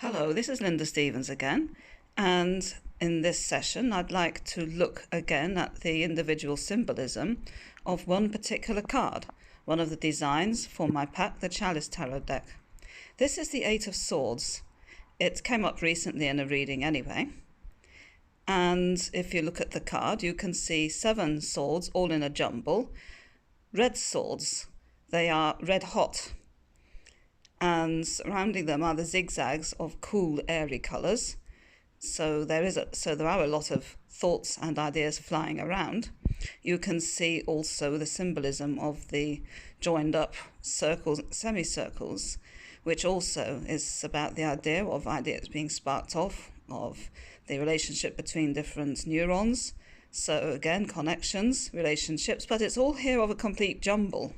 Hello, this is Linda Stevens again, and in this session I'd like to look again at the individual symbolism of one particular card, one of the designs for my pack, the Chalice Tarot deck. This is the Eight of Swords. It came up recently in a reading anyway, and if you look at the card you can see 7 swords all in a jumble, red swords. They are red hot, and surrounding them are the zigzags of cool, airy colours. So there are a lot of thoughts and ideas flying around. You can see also the symbolism of the joined up circles, semicircles, which also is about the idea of ideas being sparked off, of the relationship between different neurons. So again, connections, relationships, but it's all here of a complete jumble.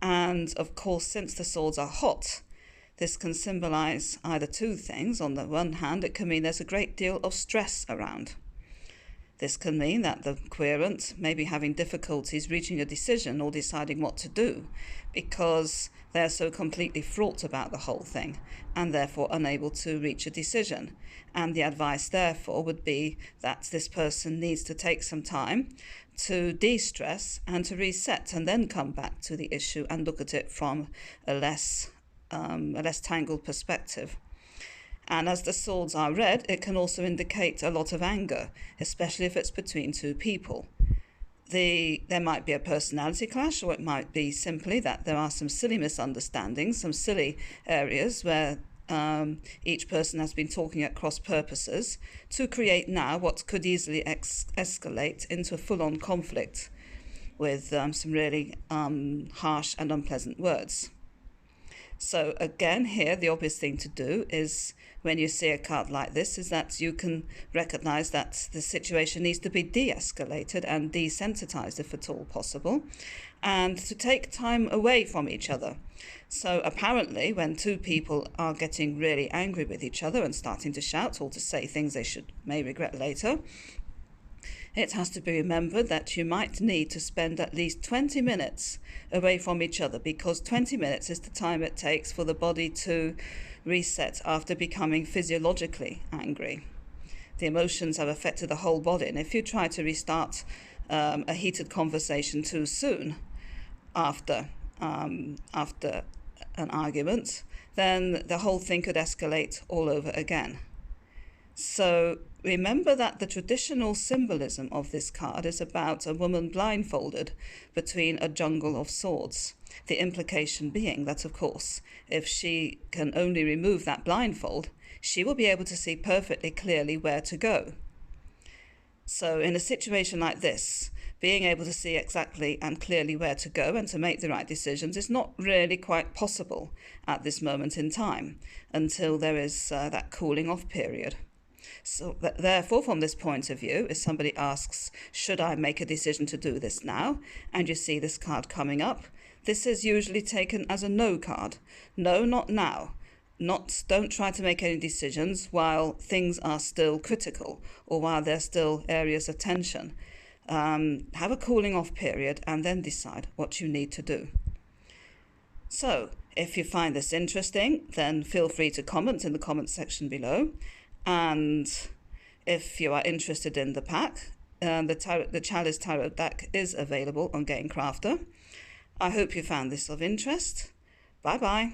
And of course, since the swords are hot, this can symbolize either two things. On the one hand, it can mean there's a great deal of stress around. This can mean that the querent may be having difficulties reaching a decision or deciding what to do because they're so completely fraught about the whole thing and therefore unable to reach a decision. And the advice therefore would be that this person needs to take some time to de-stress and to reset and then come back to the issue and look at it from a less tangled perspective. And as the swords are red, it can also indicate a lot of anger, especially if it's between two people. There might be a personality clash, or it might be simply that there are some silly misunderstandings, some silly areas where each person has been talking at cross purposes to create now what could easily escalate into a full-on conflict with some really harsh and unpleasant words. So again, here the obvious thing to do is, when you see a card like this, is that you can recognize that the situation needs to be de-escalated and desensitized if at all possible, and to take time away from each other. So apparently when two people are getting really angry with each other and starting to shout or to say things they may regret later, it has to be remembered that you might need to spend at least 20 minutes away from each other, because 20 minutes is the time it takes for the body to reset after becoming physiologically angry. The emotions have affected the whole body, and if you try to restart a heated conversation too soon after an argument, then the whole thing could escalate all over again. So remember that the traditional symbolism of this card is about a woman blindfolded between a jungle of swords. The implication being that, of course, if she can only remove that blindfold, she will be able to see perfectly clearly where to go. So in a situation like this, being able to see exactly and clearly where to go and to make the right decisions is not really quite possible at this moment in time until there is that cooling off period. So therefore, from this point of view, if somebody asks, should I make a decision to do this now? And you see this card coming up, this is usually taken as a no card. No, not now. Don't try to make any decisions while things are still critical or while there's still areas of tension. Have a cooling off period and then decide what you need to do. So if you find this interesting, then feel free to comment in the comment section below. And if you are interested in the pack, the Chalice Tarot deck is available on Game Crafter. I hope you found this of interest. Bye bye.